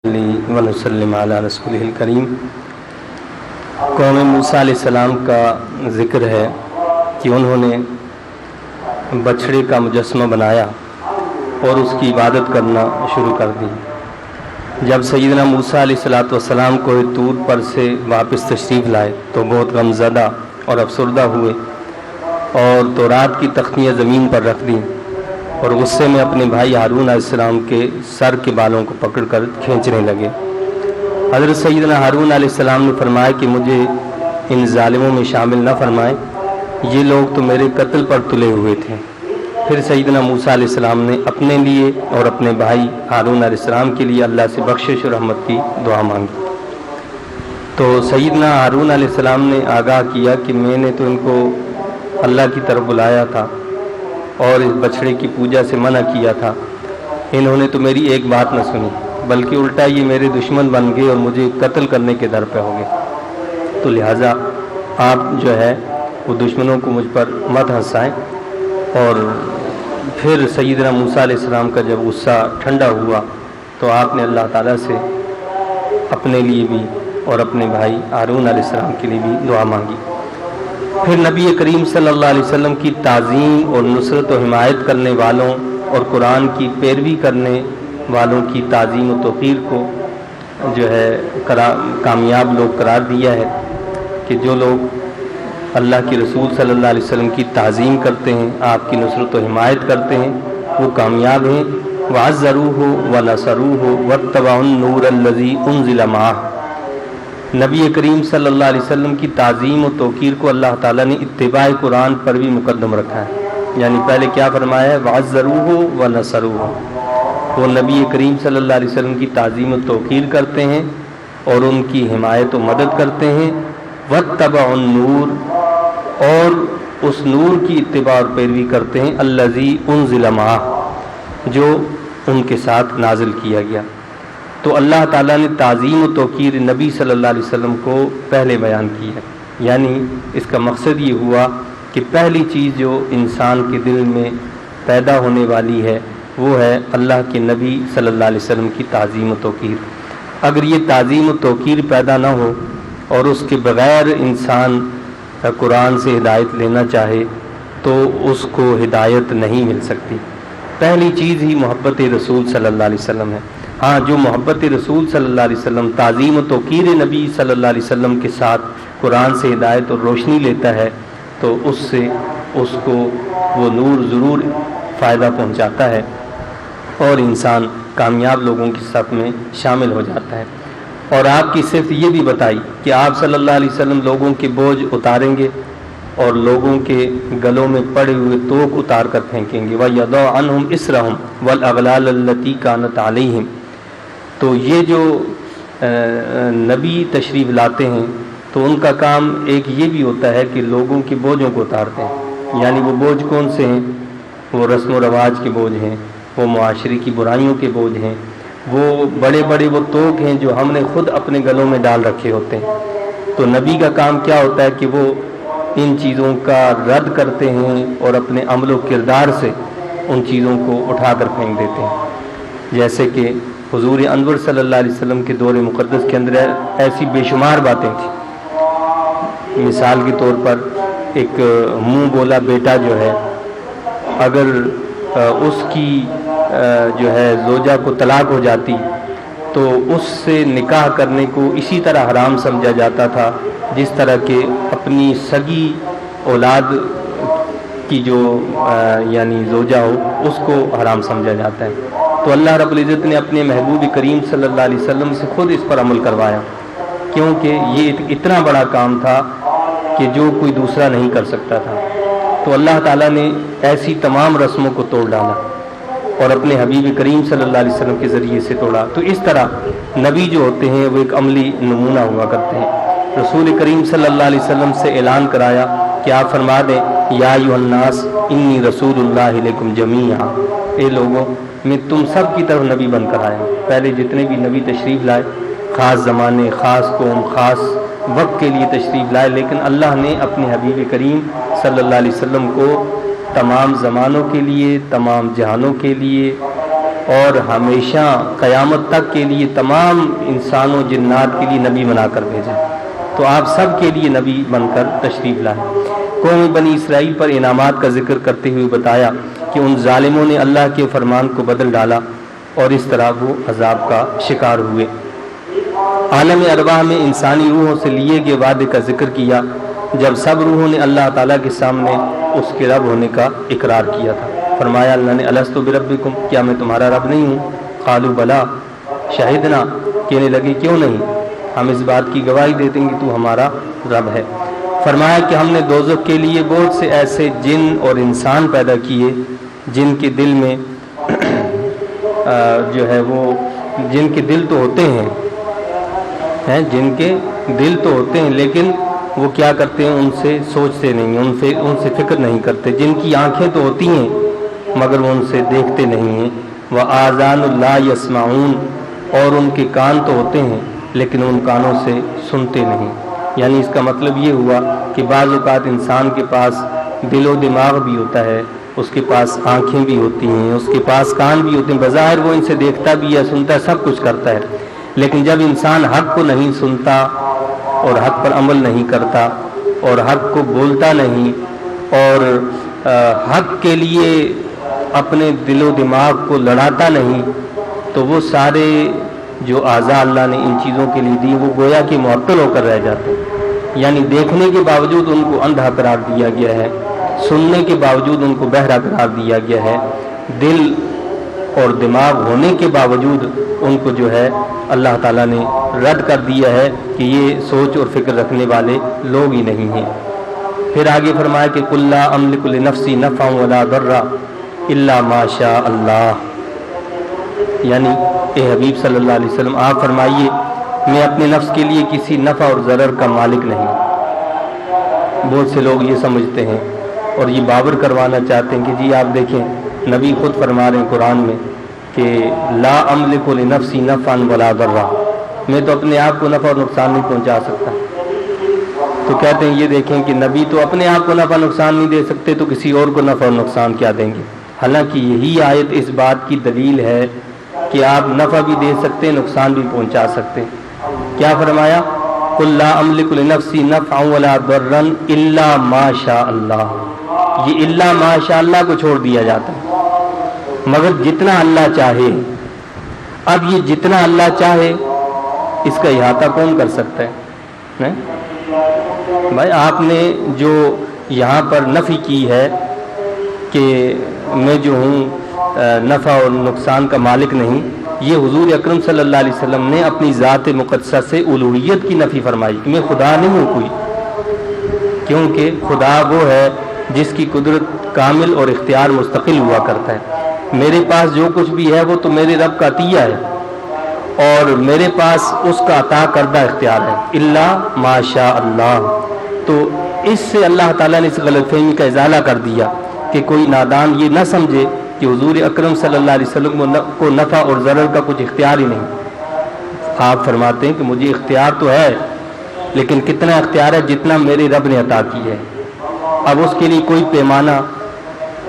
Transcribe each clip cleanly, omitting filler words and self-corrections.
ونسلم علی رسول الکریم۔ قوم موسیٰ علیہ السلام کا ذکر ہے کہ انہوں نے بچھڑے کا مجسمہ بنایا اور اس کی عبادت کرنا شروع کر دی۔ جب سیدنا موسیٰ علیہ السلام کو طور پر سے واپس تشریف لائے تو بہت غم زدہ اور افسردہ ہوئے اور تورات کی تختیاں زمین پر رکھ دیں اور غصے میں اپنے بھائی ہارون علیہ السلام کے سر کے بالوں کو پکڑ کر کھینچنے لگے۔ حضرت سیدنا ہارون علیہ السلام نے فرمایا کہ مجھے ان ظالموں میں شامل نہ فرمائیں، یہ لوگ تو میرے قتل پر تلے ہوئے تھے۔ پھر سیدنا موسیٰ علیہ السلام نے اپنے لیے اور اپنے بھائی ہارون علیہ السلام کے لیے اللہ سے بخشش اور رحمت کی دعا مانگی۔ تو سیدنا ہارون علیہ السلام نے آگاہ کیا کہ میں نے تو ان کو اللہ کی طرف بلایا تھا اور اس بچھڑے کی پوجا سے منع کیا تھا، انہوں نے تو میری ایک بات نہ سنی بلکہ الٹا یہ میرے دشمن بن گئے اور مجھے قتل کرنے کے در پہ ہو گئے۔ تو لہٰذا آپ جو ہے وہ دشمنوں کو مجھ پر مت ہنسائیں۔ اور پھر سیدنا موسیٰ علیہ السلام کا جب غصہ ٹھنڈا ہوا تو آپ نے اللہ تعالیٰ سے اپنے لیے بھی اور اپنے بھائی ہارون علیہ السلام کے لیے بھی دعا مانگی۔ پھر نبی کریم صلی اللہ علیہ وسلم کی تعظیم اور نصرت و حمایت کرنے والوں اور قرآن کی پیروی کرنے والوں کی تعظیم و توقیر کو جو ہے کامیاب لوگ قرار دیا ہے کہ جو لوگ اللہ کے رسول صلی اللہ علیہ وسلم کی تعظیم کرتے ہیں، آپ کی نصرت و حمایت کرتے ہیں، وہ کامیاب ہیں۔ وَعَزَّرُوهُ وَنَصَرُوهُ وَاتَّبَعُوا النُّورَ الَّذِي أُنزِلَ مَعَهُ۔ نبی کریم صلی اللہ علیہ وسلم کی تعظیم و توقیر کو اللہ تعالیٰ نے اتباع قرآن پر بھی مقدم رکھا ہے، یعنی پہلے کیا فرمایا ہے؟ وَعَزَّرُوهُ وَنَصَرُوهُ۔ وہ نبی کریم صلی اللہ علیہ وسلم کی تعظیم و توقیر کرتے ہیں اور ان کی حمایت و مدد کرتے ہیں۔ وَاتَّبَعُوا النُّورَ، اور اس نور کی اتباع اور پیروی کرتے ہیں، الَّذِي أُنزِلَ مَعَهُ، جو ان کے ساتھ نازل کیا گیا۔ تو اللہ تعالیٰ نے تعظیم و توقیر نبی صلی اللہ علیہ وسلم کو پہلے بیان کی ہے، یعنی اس کا مقصد یہ ہوا کہ پہلی چیز جو انسان کے دل میں پیدا ہونے والی ہے وہ ہے اللہ کے نبی صلی اللہ علیہ وسلم کی تعظیم و توقیر۔ اگر یہ تعظیم و توقیر پیدا نہ ہو اور اس کے بغیر انسان قرآن سے ہدایت لینا چاہے تو اس کو ہدایت نہیں مل سکتی۔ پہلی چیز ہی محبت رسول صلی اللہ علیہ وسلم ہے۔ ہاں، جو محبت رسول صلی اللہ علیہ وسلم، تعظیم و توقیر نبی صلی اللہ علیہ وسلم کے ساتھ قرآن سے ہدایت اور روشنی لیتا ہے تو اس سے اس کو وہ نور ضرور فائدہ پہنچاتا ہے اور انسان کامیاب لوگوں کی صف میں شامل ہو جاتا ہے۔ اور آپ کی صرف یہ بھی بتائی کہ آپ صلی اللہ علیہ وسلم لوگوں کے بوجھ اتاریں گے اور لوگوں کے گلوں میں پڑے ہوئے توق اتار کر پھینکیں گے۔ وَيَضَعُ عَنْهُمْ إِصْرَهُمْ وَالْأَغْلَالَ الَّتِي كَانَتْ عَلَيْهِمْ۔ تو یہ جو نبی تشریف لاتے ہیں تو ان کا کام ایک یہ بھی ہوتا ہے کہ لوگوں کے بوجھوں کو اتارتے ہیں، یعنی وہ بوجھ کون سے ہیں؟ وہ رسم و رواج کے بوجھ ہیں، وہ معاشرے کی برائیوں کے بوجھ ہیں، وہ بڑے بڑے وہ توق ہیں جو ہم نے خود اپنے گلوں میں ڈال رکھے ہوتے ہیں۔ تو نبی کا کام کیا ہوتا ہے کہ وہ ان چیزوں کا رد کرتے ہیں اور اپنے عمل و کردار سے ان چیزوں کو اٹھا کر پھینک دیتے ہیں۔ جیسے کہ حضور انور صلی اللہ علیہ وسلم کے دور مقدس کے اندر ایسی بے شمار باتیں تھیں۔ مثال کے طور پر ایک منہ بولا بیٹا جو ہے، اگر اس کی جو ہے زوجہ کو طلاق ہو جاتی تو اس سے نکاح کرنے کو اسی طرح حرام سمجھا جاتا تھا جس طرح کہ اپنی سگی اولاد کی جو یعنی زوجہ ہو اس کو حرام سمجھا جاتا ہے۔ تو اللہ رب العزت نے اپنے محبوب کریم صلی اللہ علیہ وسلم سے خود اس پر عمل کروایا، کیونکہ یہ اتنا بڑا کام تھا کہ جو کوئی دوسرا نہیں کر سکتا تھا۔ تو اللہ تعالیٰ نے ایسی تمام رسموں کو توڑ ڈالا اور اپنے حبیب کریم صلی اللہ علیہ وسلم کے ذریعے سے توڑا۔ تو اس طرح نبی جو ہوتے ہیں وہ ایک عملی نمونہ ہوا کرتے ہیں۔ رسول کریم صلی اللہ علیہ وسلم سے اعلان کرایا کہ آپ فرما دیں، یا ایھا الناس انی رسول اللہ الیکم جمیعا، اے لوگوں میں تم سب کی طرف نبی بن کر آیا ہوں۔ پہلے جتنے بھی نبی تشریف لائے خاص زمانے، خاص قوم، خاص وقت کے لیے تشریف لائے، لیکن اللہ نے اپنے حبیب کریم صلی اللہ علیہ وسلم کو تمام زمانوں کے لیے، تمام جہانوں کے لیے اور ہمیشہ قیامت تک کے لیے تمام انسانوں جنات کے لیے نبی بنا کر بھیجا، تو آپ سب کے لیے نبی بن کر تشریف لائے۔ قوم بنی اسرائیل پر انعامات کا ذکر کرتے ہوئے بتایا کہ ان ظالموں نے اللہ کے فرمان کو بدل ڈالا اور اس طرح وہ عذاب کا شکار ہوئے۔ عالم ارواح میں انسانی روحوں سے لیے گئے وعدے کا ذکر کیا جب سب روحوں نے اللہ تعالیٰ کے سامنے اس کے رب ہونے کا اقرار کیا تھا۔ فرمایا اللہ نے الستو بربکم، کیا میں تمہارا رب نہیں ہوں؟ قالوا بلا شہدنا، کہنے لگے کیوں نہیں، ہم اس بات کی گواہی دیتے ہیں کہ تو ہمارا رب ہے۔ فرمایا کہ ہم نے دوزخ کے لیے بہت سے ایسے جن اور انسان پیدا کیے جن کے دل میں جو ہے وہ جن کے دل تو ہوتے ہیں جن کے دل تو ہوتے ہیں لیکن وہ کیا کرتے ہیں، ان سے سوچتے نہیں، ان سے فکر نہیں کرتے، جن کی آنکھیں تو ہوتی ہیں مگر وہ ان سے دیکھتے نہیں ہیں۔ وَآذَانٌ لَا يَسْمَعُونَ، اور ان کے کان تو ہوتے ہیں لیکن ان کانوں سے سنتے نہیں۔ یعنی اس کا مطلب یہ ہوا کہ بعض اوقات انسان کے پاس دل و دماغ بھی ہوتا ہے، اس کے پاس آنکھیں بھی ہوتی ہیں، اس کے پاس کان بھی ہوتے ہیں، بظاہر وہ ان سے دیکھتا بھی ہے، سنتا ہے، سب کچھ کرتا ہے، لیکن جب انسان حق کو نہیں سنتا اور حق پر عمل نہیں کرتا اور حق کو بولتا نہیں اور حق کے لیے اپنے دل و دماغ کو لڑاتا نہیں، تو وہ سارے جو اعضاء اللہ نے ان چیزوں کے لیے دی وہ گویا کہ معطل ہو کر رہ جاتے ہیں۔ یعنی دیکھنے کے باوجود ان کو اندھا قرار دیا گیا ہے، سننے کے باوجود ان کو بہرا قرار دیا گیا ہے، دل اور دماغ ہونے کے باوجود ان کو جو ہے اللہ تعالیٰ نے رد کر دیا ہے کہ یہ سوچ اور فکر رکھنے والے لوگ ہی نہیں ہیں۔ پھر آگے فرمایا کہ قُل لَا أَمْلِكُ لِنَفْسِي نَفْعًا وَلَا ضَرًّا إِلَّا مَا شَاءَ اللَّهُ، یعنی اے حبیب صلی اللہ علیہ وسلم آپ فرمائیے میں اپنے نفس کے لیے کسی نفع اور ضرر کا مالک نہیں۔ بہت سے لوگ یہ سمجھتے ہیں اور یہ باور کروانا چاہتے ہیں کہ جی آپ دیکھیں نبی خود فرما رہے ہیں قرآن میں کہ لا املک لنفسی نفعا ولا ضرا، میں تو اپنے آپ کو نفع اور نقصان نہیں پہنچا سکتا۔ تو کہتے ہیں یہ دیکھیں کہ نبی تو اپنے آپ کو نفع نقصان نہیں دے سکتے تو کسی اور کو نفع اور نقصان کیا دیں گے؟ حالانکہ یہی آیت اس بات کی دلیل ہے کہ آپ نفع بھی دے سکتے ہیں، نقصان بھی پہنچا سکتے ہیں۔ کیا فرمایا؟ قل لا املک لنفسی نفعا ولا ضرا الا ما شاء اللہ، یہ الا ما شاء اللہ کو چھوڑ دیا جاتا ہے، مگر جتنا اللہ چاہے۔ اب یہ جتنا اللہ چاہے اس کا احاطہ کون کر سکتا ہے؟ بھائی آپ نے جو یہاں پر نفی کی ہے کہ میں جو ہوں نفع اور نقصان کا مالک نہیں، یہ حضور اکرم صلی اللہ علیہ وسلم نے اپنی ذات مقدسہ سے الوہیت کی نفی فرمائی کہ میں خدا نہیں ہوں کوئی، کیونکہ خدا وہ ہے جس کی قدرت کامل اور اختیار مستقل ہوا کرتا ہے۔ میرے پاس جو کچھ بھی ہے وہ تو میرے رب کا عطیہ ہے اور میرے پاس اس کا عطا کردہ اختیار ہے، الا ما شاء اللہ۔ تو اس سے اللہ تعالیٰ نے اس غلط فہمی کا ازالہ کر دیا کہ کوئی نادان یہ نہ سمجھے کہ حضور اکرم صلی اللہ علیہ وسلم کو نفع اور ضرر کا کچھ اختیار ہی نہیں۔ آپ فرماتے ہیں کہ مجھے اختیار تو ہے لیکن کتنا اختیار ہے؟ جتنا میرے رب نے عطا کی ہے۔ اب اس کے لیے کوئی پیمانہ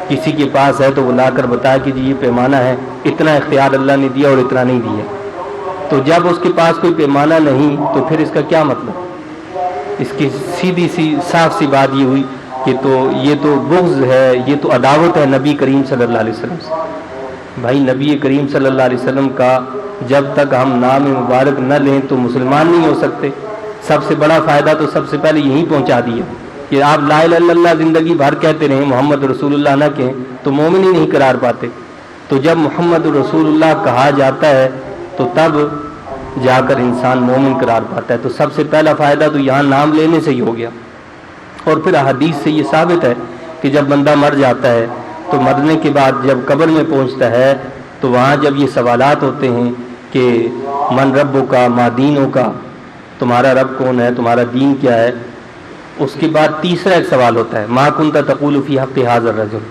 کسی کے پاس ہے تو وہ لا کر بتایا کہ جی یہ پیمانہ ہے، اتنا اختیار اللہ نے دیا اور اتنا نہیں دیا۔ تو جب اس کے پاس کوئی پیمانہ نہیں تو پھر اس کا کیا مطلب؟ اس کی سیدھی سی صاف سی بات یہ ہوئی کہ یہ تو بغض ہے، یہ تو عداوت ہے نبی کریم صلی اللہ علیہ وسلم سے۔ بھائی نبی کریم صلی اللہ علیہ وسلم کا جب تک ہم نام مبارک نہ لیں تو مسلمان نہیں ہو سکتے۔ سب سے بڑا فائدہ تو سب سے پہلے یہی پہنچا دیا کہ آپ لا الہ الا اللہ زندگی بھر کہتے رہیں، محمد رسول اللہ نہ کہیں تو مومن ہی نہیں قرار پاتے۔ تو جب محمد رسول اللہ کہا جاتا ہے تو تب جا کر انسان مومن قرار پاتا ہے۔ تو سب سے پہلا فائدہ تو یہاں نام لینے سے ہی ہو گیا۔ اور پھر حدیث سے یہ ثابت ہے کہ جب بندہ مر جاتا ہے تو مرنے کے بعد جب قبر میں پہنچتا ہے تو وہاں جب یہ سوالات ہوتے ہیں کہ من ربک کا ما دینک کا، تمہارا رب کون ہے، تمہارا دین کیا ہے، اس کے بعد تیسرا ایک سوال ہوتا ہے ما کنت تقول فی حق ھذا الرجل،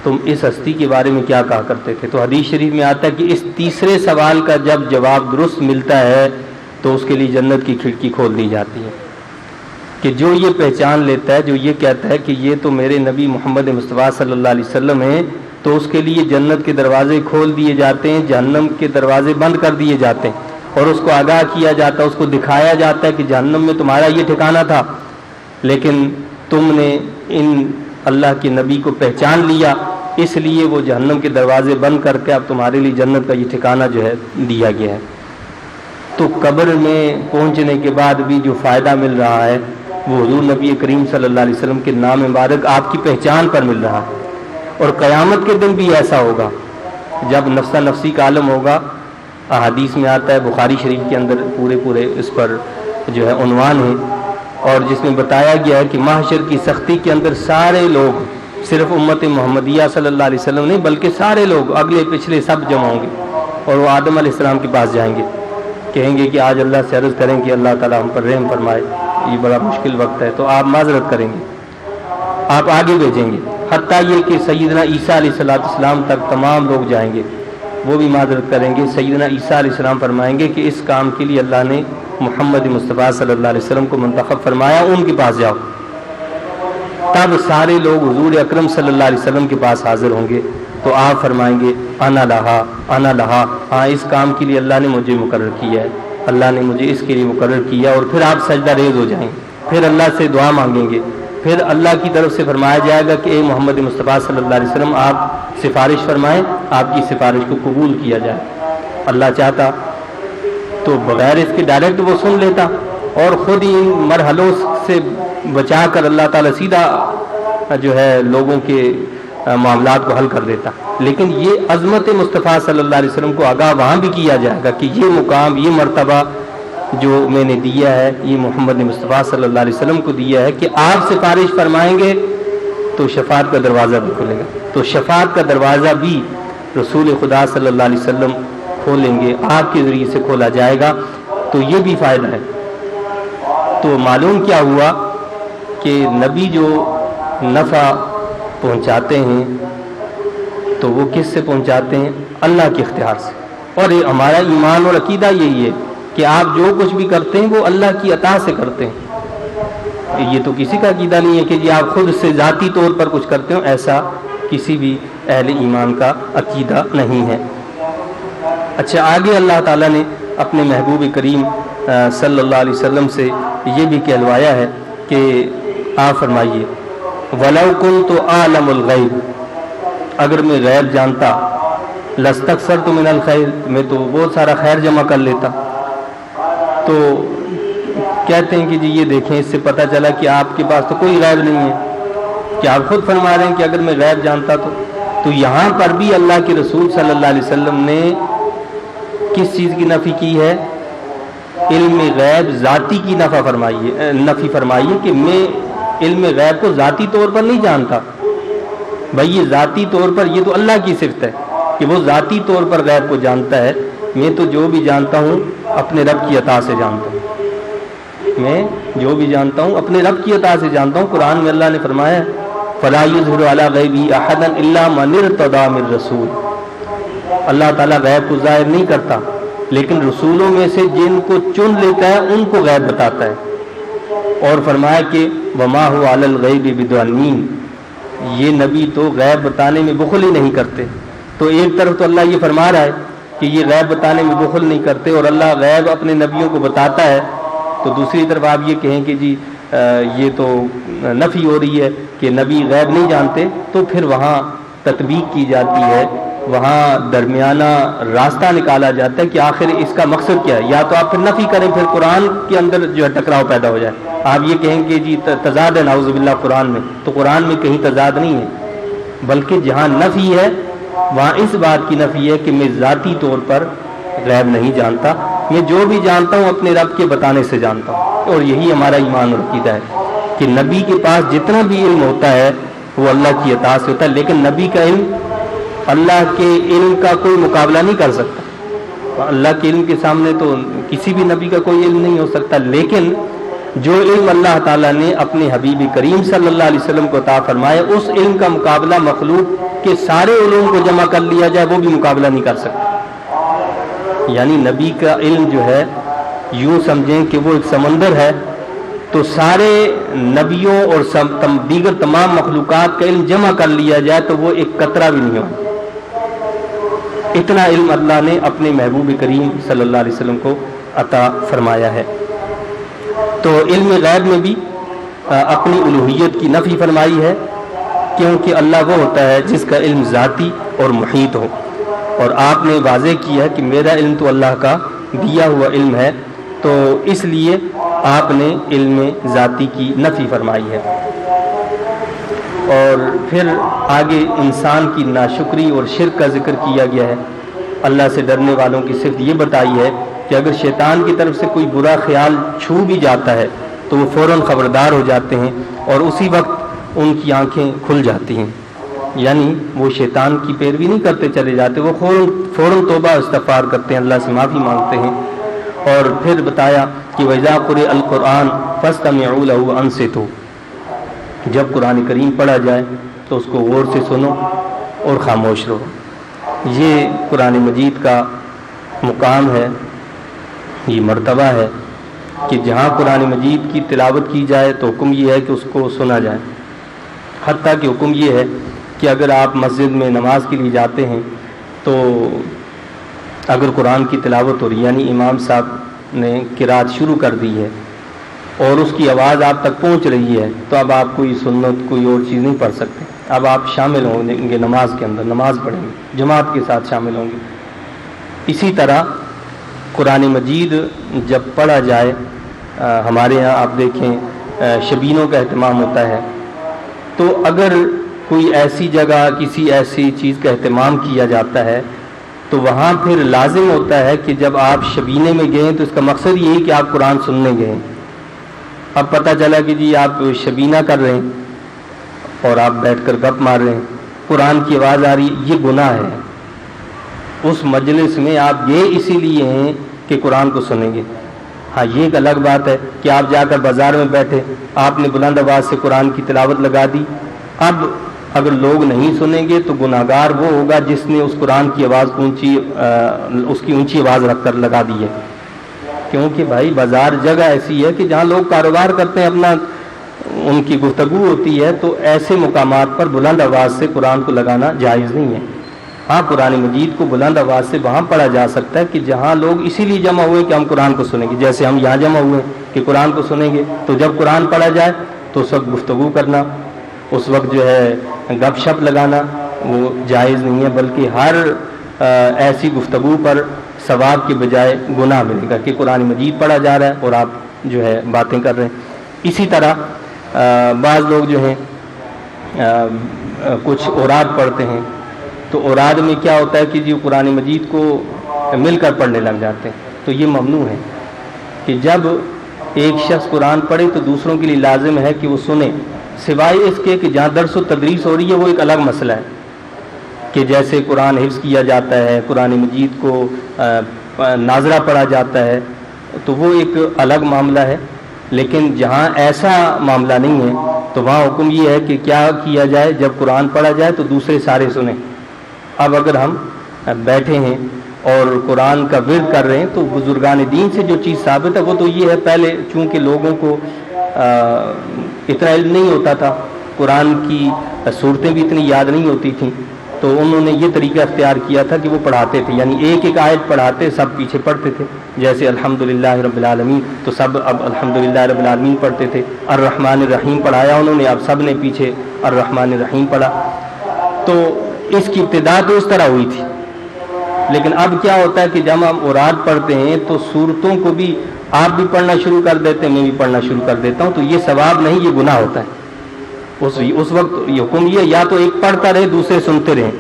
تم اس ہستی کے بارے میں کیا کہا کرتے تھے۔ تو حدیث شریف میں آتا ہے کہ اس تیسرے سوال کا جب جواب درست ملتا ہے تو اس کے لیے جنت کی کھڑکی کھول دی جاتی ہے کہ جو یہ پہچان لیتا ہے، جو یہ کہتا ہے کہ یہ تو میرے نبی محمد مصطفیٰ صلی اللہ علیہ وسلم ہیں، تو اس کے لیے جنت کے دروازے کھول دیے جاتے ہیں، جہنم کے دروازے بند کر دیے جاتے ہیں، اور اس کو آگاہ کیا جاتا ہے، اس کو دکھایا جاتا ہے کہ جہنم میں تمہارا یہ ٹھکانہ تھا، لیکن تم نے ان اللہ کے نبی کو پہچان لیا، اس لیے وہ جہنم کے دروازے بند کر کے اب تمہارے لیے جنت کا یہ ٹھکانہ جو ہے دیا گیا ہے۔ تو قبر میں پہنچنے کے بعد بھی جو فائدہ مل رہا ہے وہ حضور نبی کریم صلی اللہ علیہ وسلم کے نام مبارک آپ کی پہچان پر مل رہا ہے، اور قیامت کے دن بھی ایسا ہوگا جب نفسا نفسی کا عالم ہوگا۔ احادیث میں آتا ہے، بخاری شریف کے اندر پورے اس پر جو ہے عنوان ہے، اور جس میں بتایا گیا ہے کہ محشر کی سختی کے اندر سارے لوگ، صرف امت محمدیہ صلی اللہ علیہ وسلم نہیں بلکہ سارے لوگ اگلے پچھلے سب جمع ہوں گے، اور وہ آدم علیہ السلام کے پاس جائیں گے، کہیں گے کہ آج اللہ سے عرض کریں کہ اللہ تعالیٰ ہم پر رحم فرمائے، یہ بڑا مشکل وقت ہے، تو آپ معذرت کریں گے، آپ آگے بھیجیں گے، حتیٰ یہ کہ سیدنا عیسیٰ علیہ السلام تک تمام لوگ جائیں گے، وہ بھی معذرت کریں گے۔ سیدنا عیسیٰ علیہ السلام فرمائیں گے کہ اس کام کے لیے اللہ نے محمد مصطفیٰ صلی اللہ علیہ وسلم کو منتخب فرمایا، ان کے پاس جاؤ۔ تب سارے لوگ حضور اکرم صلی اللہ علیہ وسلم کے پاس حاضر ہوں گے، تو آپ فرمائیں گے انا لہا، ہاں اس کام کے لیے اللہ نے مجھے مقرر کیا ہے، اللہ نے مجھے اس کے لیے مقرر کیا، اور پھر آپ سجدہ ریز ہو جائیں گے، پھر اللہ سے دعا مانگیں گے، پھر اللہ کی طرف سے فرمایا جائے گا کہ اے محمد مصطفیٰ صلی اللہ علیہ وسلم آپ سفارش فرمائیں، آپ کی سفارش کو قبول کیا جائے۔ اللہ چاہتا تو بغیر اس کے ڈائریکٹ وہ سن لیتا، اور خود ہی ان مرحلوں سے بچا کر اللہ تعالیٰ سیدھا جو ہے لوگوں کے معاملات کو حل کر دیتا، لیکن یہ عظمت مصطفیٰ صلی اللہ علیہ وسلم کو آگاہ وہاں بھی کیا جائے گا کہ یہ مقام، یہ مرتبہ جو میں نے دیا ہے، یہ محمد مصطفیٰ صلی اللہ علیہ وسلم کو دیا ہے کہ آپ سفارش فرمائیں گے تو شفاعت کا دروازہ بھی کھلے گا، تو شفاعت کا دروازہ بھی رسول خدا صلی اللہ علیہ وسلم کھولیں گے، آپ کے ذریعے سے کھولا جائے گا، تو یہ بھی فائدہ ہے۔ تو معلوم کیا ہوا کہ نبی جو نفع پہنچاتے ہیں تو وہ کس سے پہنچاتے ہیں؟ اللہ کے اختیار سے، اور یہ ہمارا ایمان اور عقیدہ یہی ہے کہ آپ جو کچھ بھی کرتے ہیں وہ اللہ کی عطا سے کرتے ہیں۔ یہ تو کسی کا عقیدہ نہیں ہے کہ جی آپ خود سے ذاتی طور پر کچھ کرتے ہو، ایسا کسی بھی اہل ایمان کا عقیدہ نہیں ہے۔ اچھا، آگے اللہ تعالیٰ نے اپنے محبوب کریم صلی اللہ علیہ وسلم سے یہ بھی کہلوایا ہے کہ آپ فرمائیے وَلَوْ كُنْتُ أَعْلَمُ الْغَيْبِ، اگر میں غیب جانتا، لَاسْتَكْثَرْتُ مِنَ الْخَيْرِ، میں تو بہت سارا خیر جمع کر لیتا۔ تو کہتے ہیں کہ جی یہ دیکھیں، اس سے پتہ چلا کہ آپ کے پاس تو کوئی غیب نہیں ہے، کہ آپ خود فرما رہے ہیں کہ اگر میں غیب جانتا تو یہاں پر بھی اللہ کے رسول صلی اللہ علیہ وسلم نے کس چیز کی نفی کی ہے؟ علم غیب ذاتی کی نفی فرمائی ہے کہ میں علم غیب کو ذاتی طور پر نہیں جانتا۔ بھائی یہ ذاتی طور پر، یہ تو اللہ کی صفت ہے کہ وہ ذاتی طور پر غیب کو جانتا ہے، میں تو جو بھی جانتا ہوں اپنے رب کی عطا سے جانتا ہوں، میں جو بھی جانتا ہوں اپنے رب کی عطا سے جانتا ہوں۔ قرآن میں اللہ نے فرمایا فَلَا يُظْهِرُ عَلَىٰ غَيْبِهِ أَحَدًا إِلَّا مَنِ ارْتَضَىٰ مِن رَّسُولٍ، اللہ تعالیٰ غیب کو ظاہر نہیں کرتا، لیکن رسولوں میں سے جن کو چن لیتا ہے ان کو غیب بتاتا ہے، اور فرمایا کہ وَمَا هُوَ عَلَى الْغَيْبِ بِضَنِّينَ، یہ نبی تو غیب بتانے میں بخل ہی نہیں کرتے۔ تو ایک طرف تو اللہ یہ فرما رہا ہے کہ یہ غیب بتانے میں بخل نہیں کرتے، اور اللہ غیب اپنے نبیوں کو بتاتا ہے، تو دوسری طرف آپ یہ کہیں کہ جی یہ تو نفی ہو رہی ہے کہ نبی غیب نہیں جانتے، تو پھر وہاں تطبیق کی جاتی ہے، وہاں درمیانہ راستہ نکالا جاتا ہے کہ آخر اس کا مقصد کیا ہے۔ یا تو آپ پھر نفی کریں، پھر قرآن کے اندر جو ہے ٹکراؤ پیدا ہو جائے، آپ یہ کہیں کہ جی تضاد ہے نعوذ باللہ قرآن میں، تو قرآن میں کہیں تضاد نہیں ہے، بلکہ جہاں نفی ہے وہاں اس بات کی نفی ہے کہ میں ذاتی طور پر غیب نہیں جانتا، میں جو بھی جانتا ہوں اپنے رب کے بتانے سے جانتا ہوں، اور یہی ہمارا ایمان اور عقیدہ ہے کہ نبی کے پاس جتنا بھی علم ہوتا ہے وہ اللہ کی عطا سے ہوتا ہے، لیکن نبی کا علم اللہ کے علم کا کوئی مقابلہ نہیں کر سکتا۔ اللہ کے علم کے سامنے تو کسی بھی نبی کا کوئی علم نہیں ہو سکتا، لیکن جو علم اللہ تعالیٰ نے اپنے حبیب کریم صلی اللہ علیہ وسلم کو عطا فرمایا، اس علم کا مقابلہ مخلوق کے سارے علوم کو جمع کر لیا جائے وہ بھی مقابلہ نہیں کر سکتا۔ یعنی نبی کا علم جو ہے یوں سمجھیں کہ وہ ایک سمندر ہے، تو سارے نبیوں اور دیگر تمام مخلوقات کا علم جمع کر لیا جائے تو وہ ایک قطرہ بھی نہیں ہو. اتنا علم اللہ نے اپنے محبوب کریم صلی اللہ علیہ وسلم کو عطا فرمایا ہے. تو علم غیب میں بھی اپنی الوہیت کی نفی فرمائی ہے، کیونکہ اللہ وہ ہوتا ہے جس کا علم ذاتی اور محیط ہو، اور آپ نے واضح کیا کہ میرا علم تو اللہ کا دیا ہوا علم ہے، تو اس لیے آپ نے علم ذاتی کی نفی فرمائی ہے. اور پھر آگے انسان کی ناشکری اور شرک کا ذکر کیا گیا ہے. اللہ سے ڈرنے والوں کی صرف یہ بتائی ہے کہ اگر شیطان کی طرف سے کوئی برا خیال چھو بھی جاتا ہے تو وہ فوراً خبردار ہو جاتے ہیں اور اسی وقت ان کی آنکھیں کھل جاتی ہیں، یعنی وہ شیطان کی پیروی نہیں کرتے چلے جاتے، وہ فوراً توبہ استغفار کرتے ہیں، اللہ سے معافی مانگتے ہیں. اور پھر بتایا کہ وَإِذَا قُرِئَ الْقُرْآنُ فَاسْتَمِعُوا لَهُ وَأَنصِتُوا، جب قرآن کریم پڑھا جائے تو اس کو غور سے سنو اور خاموش رہو. یہ قرآن مجید کا مقام ہے، یہ مرتبہ ہے کہ جہاں قرآن مجید کی تلاوت کی جائے تو حکم یہ ہے کہ اس کو سنا جائے. حتیٰ کہ حکم یہ ہے کہ اگر آپ مسجد میں نماز کے لیے جاتے ہیں تو اگر قرآن کی تلاوت ہو رہی ہے، یعنی امام صاحب نے قرات شروع کر دی ہے اور اس کی آواز آپ تک پہنچ رہی ہے، تو اب آپ کوئی سنت کوئی اور چیز نہیں پڑھ سکتے. اب آپ شامل ہوں گے نماز کے اندر، نماز پڑھیں گے، جماعت کے ساتھ شامل ہوں گے. اسی طرح قرآن مجید جب پڑھا جائے، ہمارے ہاں آپ دیکھیں شبینوں کا اہتمام ہوتا ہے، تو اگر کوئی ایسی جگہ کسی ایسی چیز کا اہتمام کیا جاتا ہے تو وہاں پھر لازم ہوتا ہے کہ جب آپ شبینے میں گئے تو اس کا مقصد یہی کہ آپ قرآن سننے گئے. اب پتہ چلا کہ جی آپ شبینہ کر رہے ہیں اور آپ بیٹھ کر گپ مار رہے ہیں، قرآن کی آواز آ رہی، یہ گناہ ہے. اس مجلس میں آپ گئے اسی لیے ہیں کہ قرآن کو سنیں گے. ہاں یہ ایک الگ بات ہے کہ آپ جا کر بازار میں بیٹھے، آپ نے بلند آواز سے قرآن کی تلاوت لگا دی. اب اگر لوگ نہیں سنیں گے تو گناہ گار وہ ہوگا جس نے اس قرآن کی آواز اس کی اونچی آواز رکھ کر لگا دی ہے. کیونکہ بھائی بازار جگہ ایسی ہے کہ جہاں لوگ کاروبار کرتے ہیں، اپنا ان کی گفتگو ہوتی ہے، تو ایسے مقامات پر بلند آواز سے قرآن کو لگانا جائز نہیں ہے. ہاں قرآن مجید کو بلند آواز سے وہاں پڑھا جا سکتا ہے کہ جہاں لوگ اسی لیے جمع ہوئے کہ ہم قرآن کو سنیں گے. جیسے ہم یہاں جمع ہوئے کہ قرآن کو سنیں گے، تو جب قرآن پڑھا جائے تو اس وقت گفتگو کرنا، اس وقت جو ہے گپ شپ لگانا وہ جائز نہیں ہے، بلکہ ہر ایسی گفتگو پر ثواب کے بجائے گناہ ملے گا کہ قرآن مجید پڑھا جا رہا ہے اور آپ جو ہے باتیں کر رہے ہیں. اسی طرح بعض لوگ جو ہیں کچھ اوراد پڑھتے ہیں، تو اوراد میں کیا ہوتا ہے کہ جی قرآن مجید کو مل کر پڑھنے لگ جاتے ہیں. تو یہ ممنوع ہے کہ جب ایک شخص قرآن پڑھے تو دوسروں کے لیے لازم ہے کہ وہ سنیں، سوائے اس کے کہ جہاں درس و تدریس ہو رہی ہے وہ ایک الگ مسئلہ ہے کہ جیسے قرآن حفظ کیا جاتا ہے، قرآن مجید کو ناظرہ پڑھا جاتا ہے، تو وہ ایک الگ معاملہ ہے. لیکن جہاں ایسا معاملہ نہیں ہے تو وہاں حکم یہ ہے کہ کیا کیا جائے، جب قرآن پڑھا جائے تو دوسرے سارے سنیں. اب اگر ہم بیٹھے ہیں اور قرآن کا ورد کر رہے ہیں تو بزرگان دین سے جو چیز ثابت ہے وہ تو یہ ہے، پہلے چونکہ لوگوں کو اتنا علم نہیں ہوتا تھا، قرآن کی صورتیں بھی اتنی یاد نہیں ہوتی تھیں، تو انہوں نے یہ طریقہ اختیار کیا تھا کہ وہ پڑھاتے تھے، یعنی ایک ایک آیت پڑھاتے، سب پیچھے پڑھتے تھے. جیسے الحمدللہ رب العالمین تو سب اب الحمدللہ رب العالمین پڑھتے تھے. الرحمن الرحیم پڑھایا انہوں نے، اب سب نے پیچھے الرحمن الرحیم پڑھا. تو اس کی ابتدا تو اس طرح ہوئی تھی. لیکن اب کیا ہوتا ہے کہ جب ہم اوراد پڑھتے ہیں تو صورتوں کو بھی آپ بھی پڑھنا شروع کر دیتے ہیں، میں بھی پڑھنا شروع کر دیتا ہوں، تو یہ ثواب نہیں، یہ گناہ ہوتا ہے. اس وقت یہ حکم یہ یا تو ایک پڑھتا رہے دوسرے سنتے رہیں،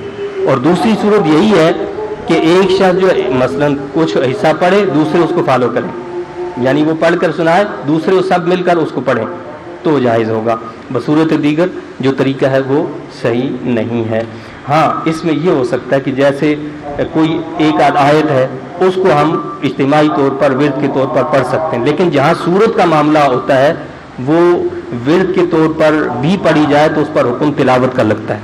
اور دوسری صورت یہی ہے کہ ایک شخص جو مثلا کچھ حصہ پڑھے دوسرے اس کو فالو کریں، یعنی وہ پڑھ کر سنائے دوسرے سب مل کر اس کو پڑھیں تو جائز ہوگا. بصورت دیگر جو طریقہ ہے وہ صحیح نہیں ہے. ہاں اس میں یہ ہو سکتا ہے کہ جیسے کوئی ایک آدھ آیت ہے اس کو ہم اجتماعی طور پر ورد کے طور پر پڑھ سکتے ہیں، لیکن جہاں سورت کا معاملہ ہوتا ہے وہ ورد کے طور پر بھی پڑھی جائے تو اس پر حکم تلاوت کا لگتا ہے.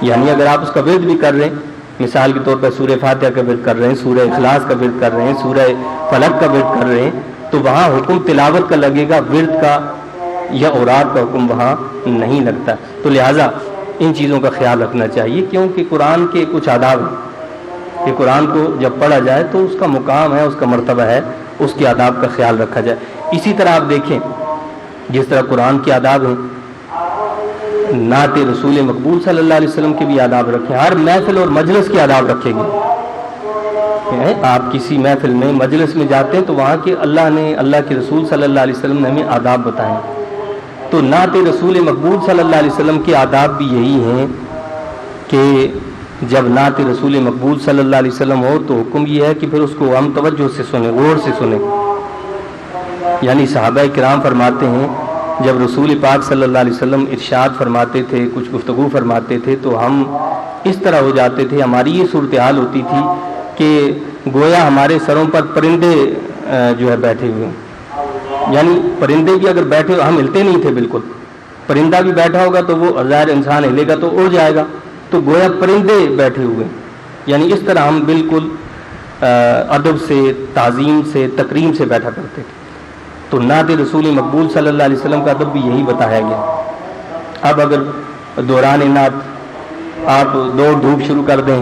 یعنی اگر آپ اس کا ورد بھی کر رہے ہیں، مثال کے طور پر سورہ فاتحہ کا ورد کر رہے ہیں، سورہ اخلاص کا ورد کر رہے ہیں، سورہ فلق کا ورد کر رہے ہیں، تو وہاں حکم تلاوت کا لگے گا، ورد کا یا اوراد کا حکم وہاں نہیں لگتا. تو لہٰذا ان چیزوں کا خیال رکھنا چاہیے، کیونکہ قرآن کے کچھ آداب ہیں کہ قرآن کو جب پڑھا جائے تو اس کا مقام ہے، اس کا مرتبہ ہے، اس کے آداب کا خیال رکھا جائے. اسی طرح آپ دیکھیں جس طرح قرآن کے آداب ہیں، نعت رسول مقبول صلی اللہ علیہ وسلم کے بھی آداب رکھیں. ہر محفل اور مجلس کے آداب رکھیں گے. آپ کسی محفل میں مجلس میں جاتے ہیں تو وہاں کے اللہ کے رسول صلی اللہ علیہ وسلم نے ہمیں آداب بتائے. تو نعت رسول مقبول صلی اللہ علیہ وسلم کے آداب بھی یہی ہیں کہ جب نعت رسول مقبول صلی اللہ علیہ وسلم ہو تو حکم یہ ہے کہ پھر اس کو ہم توجہ سے سنیں، غور سے سنیں. یعنی صحابہ کرام فرماتے ہیں جب رسول پاک صلی اللہ علیہ وسلم ارشاد فرماتے تھے، کچھ گفتگو فرماتے تھے تو ہم اس طرح ہو جاتے تھے، ہماری یہ صورتحال ہوتی تھی کہ گویا ہمارے سروں پر پرندے جو ہے بیٹھے ہوئے ہیں. یعنی پرندے بھی اگر بیٹھے، ہم ہلتے نہیں تھے بالکل. پرندہ بھی بیٹھا ہوگا تو وہ ظاہر انسان ہلے گا تو اڑ جائے گا، تو گویا پرندے بیٹھے ہوئے. یعنی اس طرح ہم بالکل ادب سے، تعظیم سے، تکریم سے بیٹھا کرتے تھے. تو نعت رسول مقبول صلی اللہ علیہ وسلم کا ادب بھی یہی بتایا گیا. اب اگر دوران نعت آپ دوڑ دھوپ شروع کر دیں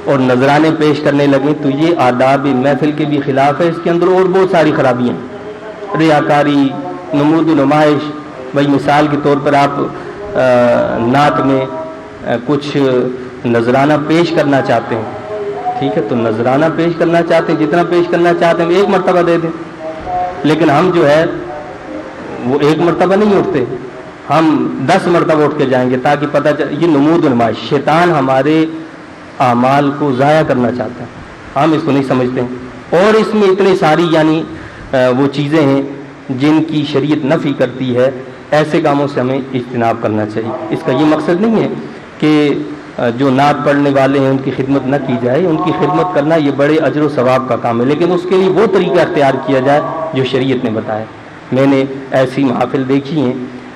اور نذرانے پیش کرنے لگیں تو یہ آداب محفل کے بھی خلاف ہے. اس کے اندر اور بہت ساری خرابیاں ہیں، ریاکاری، نمود و نمائش. بھائی مثال کے طور پر آپ نعت میں کچھ نذرانہ پیش کرنا چاہتے ہیں، ٹھیک ہے، تو نذرانہ پیش کرنا چاہتے ہیں، جتنا پیش کرنا چاہتے ہیں ایک مرتبہ دے دیں. لیکن ہم جو ہے وہ ایک مرتبہ نہیں اٹھتے، ہم 10 مرتبہ اٹھ کے جائیں گے تاکہ پتہ چلے. یہ نمود و نمائش، شیطان ہمارے اعمال کو ضائع کرنا چاہتا ہے، ہم اس کو نہیں سمجھتے ہیں. اور اس میں اتنی ساری یعنی وہ چیزیں ہیں جن کی شریعت نفی کرتی ہے. ایسے کاموں سے ہمیں اجتناب کرنا چاہیے. اس کا یہ مقصد نہیں ہے کہ جو نعت پڑھنے والے ہیں ان کی خدمت نہ کی جائے، ان کی خدمت کرنا یہ بڑے اجر و ثواب کا کام ہے، لیکن اس کے لیے وہ طریقہ اختیار کیا جائے جو شریعت نے بتایا. میں نے ایسی محافل دیکھی ہیں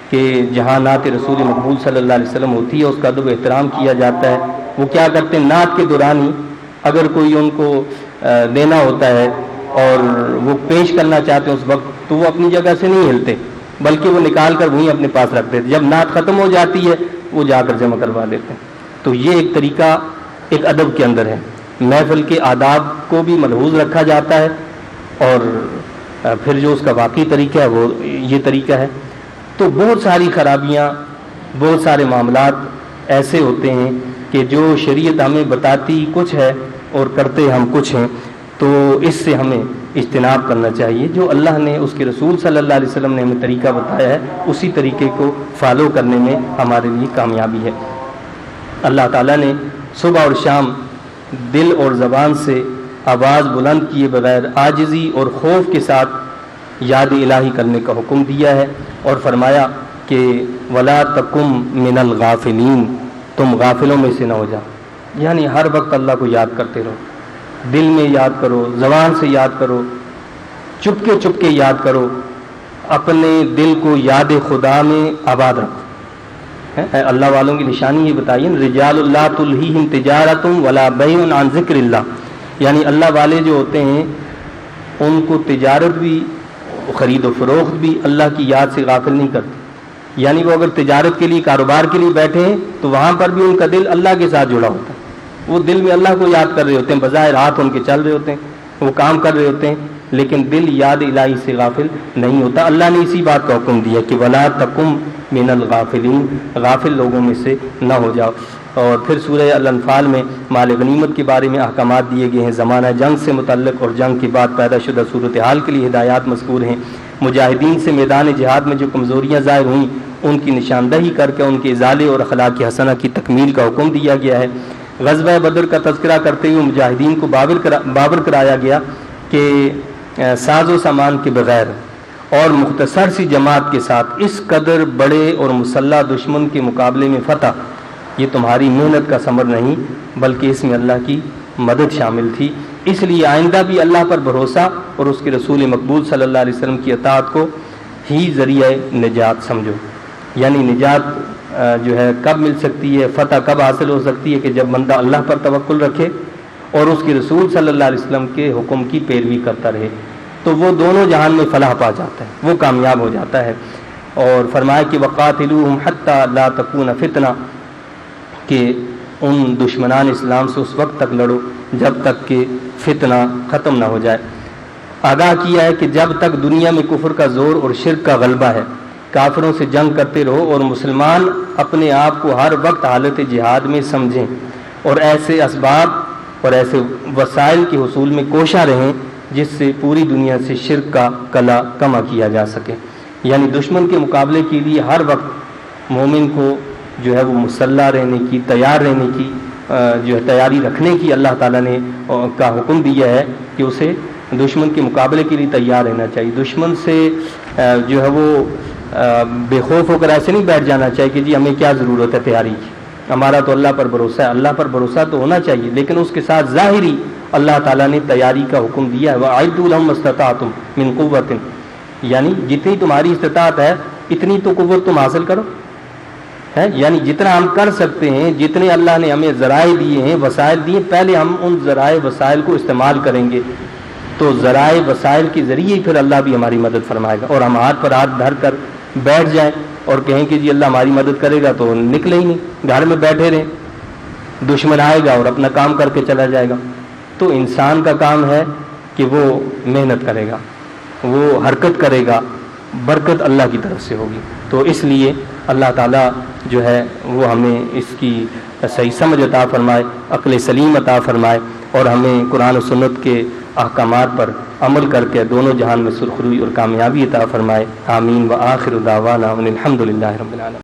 کہ جہاں نعت رسول مقبول صلی اللہ علیہ وسلم ہوتی ہے، اس کا ادب احترام کیا جاتا ہے. وہ کیا کرتے ہیں، نعت کے دوران ہی اگر کوئی ان کو دینا ہوتا ہے اور وہ پیش کرنا چاہتے ہیں اس وقت، تو وہ اپنی جگہ سے نہیں ہلتے بلکہ وہ نکال کر وہیں اپنے پاس رکھ دیتے. جب نعت ختم ہو جاتی ہے وہ جا کر جمع کروا دیتے ہیں. تو یہ ایک طریقہ ایک ادب کے اندر ہے. محفل کے آداب کو بھی ملحوظ رکھا جاتا ہے اور پھر جو اس کا واقعی طریقہ ہے وہ یہ طریقہ ہے. تو بہت ساری خرابیاں، بہت سارے معاملات ایسے ہوتے ہیں کہ جو شریعت ہمیں بتاتی کچھ ہے اور کرتے ہم کچھ ہیں. تو اس سے ہمیں اجتناب کرنا چاہیے. جو اللہ نے، اس کے رسول صلی اللہ علیہ وسلم نے ہمیں طریقہ بتایا ہے اسی طریقے کو فالو کرنے میں ہمارے لیے کامیابی ہے. اللہ تعالیٰ نے صبح اور شام دل اور زبان سے آواز بلند کیے بغیر عاجزی اور خوف کے ساتھ یاد الہی کرنے کا حکم دیا ہے اور فرمایا کہ ولا تکم من الغافلین، تم غافلوں میں سے نہ ہو جاؤ. یعنی ہر وقت اللہ کو یاد کرتے رہو، دل میں یاد کرو، زبان سے یاد کرو، چپ کے یاد کرو. اپنے دل کو یاد خدا میں آباد رکھو. اللہ والوں کی نشانی یہ بتائیے، رجال اللہ تلہیہم تجارت ولا بیع عن ذکر اللہ. یعنی اللہ والے جو ہوتے ہیں ان کو تجارت بھی، خرید و فروخت بھی اللہ کی یاد سے غافل نہیں کرتے. یعنی وہ اگر تجارت کے لیے، کاروبار کے لیے بیٹھے ہیں تو وہاں پر بھی ان کا دل اللہ کے ساتھ جڑا ہوتا ہے. وہ دل میں اللہ کو یاد کر رہے ہوتے ہیں، بظاہر ہاتھ ان کے چل رہے ہوتے ہیں، وہ کام کر رہے ہوتے ہیں، لیکن دل یاد الہی سے غافل نہیں ہوتا. اللہ نے اسی بات کا حکم دیا کہ ولا تکم من الغافلین، غافل لوگوں میں سے نہ ہو جاؤ. اور پھر سورہ الانفال میں مال غنیمت کے بارے میں احکامات دیے گئے ہیں. زمانہ جنگ سے متعلق اور جنگ کے بعد پیدا شدہ صورتحال کے لیے ہدایات مذکور ہیں. مجاہدین سے میدان جہاد میں جو کمزوریاں ظاہر ہوئیں ان کی نشاندہی کر کے ان کے ازالے اور اخلاق حسنہ کی تکمیل کا حکم دیا گیا ہے. غزوہ بدر کا تذکرہ کرتے ہوئے مجاہدین کو بابر کرایا گیا کہ ساز و سامان کے بغیر اور مختصر سی جماعت کے ساتھ اس قدر بڑے اور مسلح دشمن کے مقابلے میں فتح، یہ تمہاری محنت کا ثمر نہیں بلکہ اس میں اللہ کی مدد شامل تھی. اس لیے آئندہ بھی اللہ پر بھروسہ اور اس کے رسول مقبول صلی اللہ علیہ وسلم کی اطاعت کو ہی ذریعہ نجات سمجھو. یعنی نجات جو ہے کب مل سکتی ہے، فتح کب حاصل ہو سکتی ہے کہ جب بندہ اللہ پر توکل رکھے اور اس کے رسول صلی اللہ علیہ وسلم کے حکم کی پیروی کرتا رہے. تو وہ دونوں جہان میں فلاح پا جاتا ہے، وہ کامیاب ہو جاتا ہے۔ اور فرمایا کہ وقاتلوہم حتی لا تکون فتنہ، کہ ان دشمنان اسلام سے اس وقت تک لڑو جب تک کہ فتنہ ختم نہ ہو جائے۔ آگاہ کیا ہے کہ جب تک دنیا میں کفر کا زور اور شرک کا غلبہ ہے، کافروں سے جنگ کرتے رہو اور مسلمان اپنے آپ کو ہر وقت حالت جہاد میں سمجھیں اور ایسے اسباب اور ایسے وسائل کے حصول میں کوشاں رہیں جس سے پوری دنیا سے شرک کا کلا کما کیا جا سکے۔ یعنی دشمن کے مقابلے کے لیے ہر وقت مومن کو جو ہے وہ مسلح رہنے کی، تیار رہنے کی جو ہے تیاری رکھنے کی اللہ تعالیٰ نے کا حکم دیا ہے کہ اسے دشمن کے مقابلے کے لیے تیار رہنا چاہیے۔ دشمن سے جو ہے وہ بے خوف ہو کر ایسے نہیں بیٹھ جانا چاہیے کہ جی ہمیں کیا ضرورت ہے تیاری کی، ہمارا تو اللہ پر بھروسہ ہے۔ اللہ پر بھروسہ تو ہونا چاہیے، لیکن اس کے ساتھ ظاہری اللہ تعالیٰ نے تیاری کا حکم دیا ہے، وَأَعِدُّوا لَهُمْ مَا اسْتَطَعْتُم مِّن قُوَّةٍ، یعنی جتنی تمہاری استطاعت ہے اتنی تو قوت تم حاصل کرو، ہے یعنی جتنا ہم کر سکتے ہیں، جتنے اللہ نے ہمیں ذرائع دیے ہیں، وسائل دیے، پہلے ہم ان ذرائع وسائل کو استعمال کریں گے تو ذرائع وسائل کے ذریعے پھر اللہ بھی ہماری مدد فرمائے گا۔ اور ہم ہاتھ پر ہاتھ دھر کر بیٹھ جائیں اور کہیں کہ جی اللہ ہماری مدد کرے گا تو نکلے ہی نہیں، گھر میں بیٹھے رہیں، دشمن آئے گا اور اپنا کام کر کے چلا جائے گا۔ تو انسان کا کام ہے کہ وہ محنت کرے گا، وہ حرکت کرے گا، برکت اللہ کی طرف سے ہوگی۔ تو اس لیے اللہ تعالیٰ جو ہے وہ ہمیں اس کی صحیح سمجھ عطا فرمائے، عقل سلیم عطا فرمائے، اور ہمیں قرآن و سنت کے احکامات پر عمل کر کے دونوں جہان میں سرخروئی اور کامیابی عطا فرمائے۔ آمین۔ وآخر دعوانا ان الحمد للہ رب العالمین۔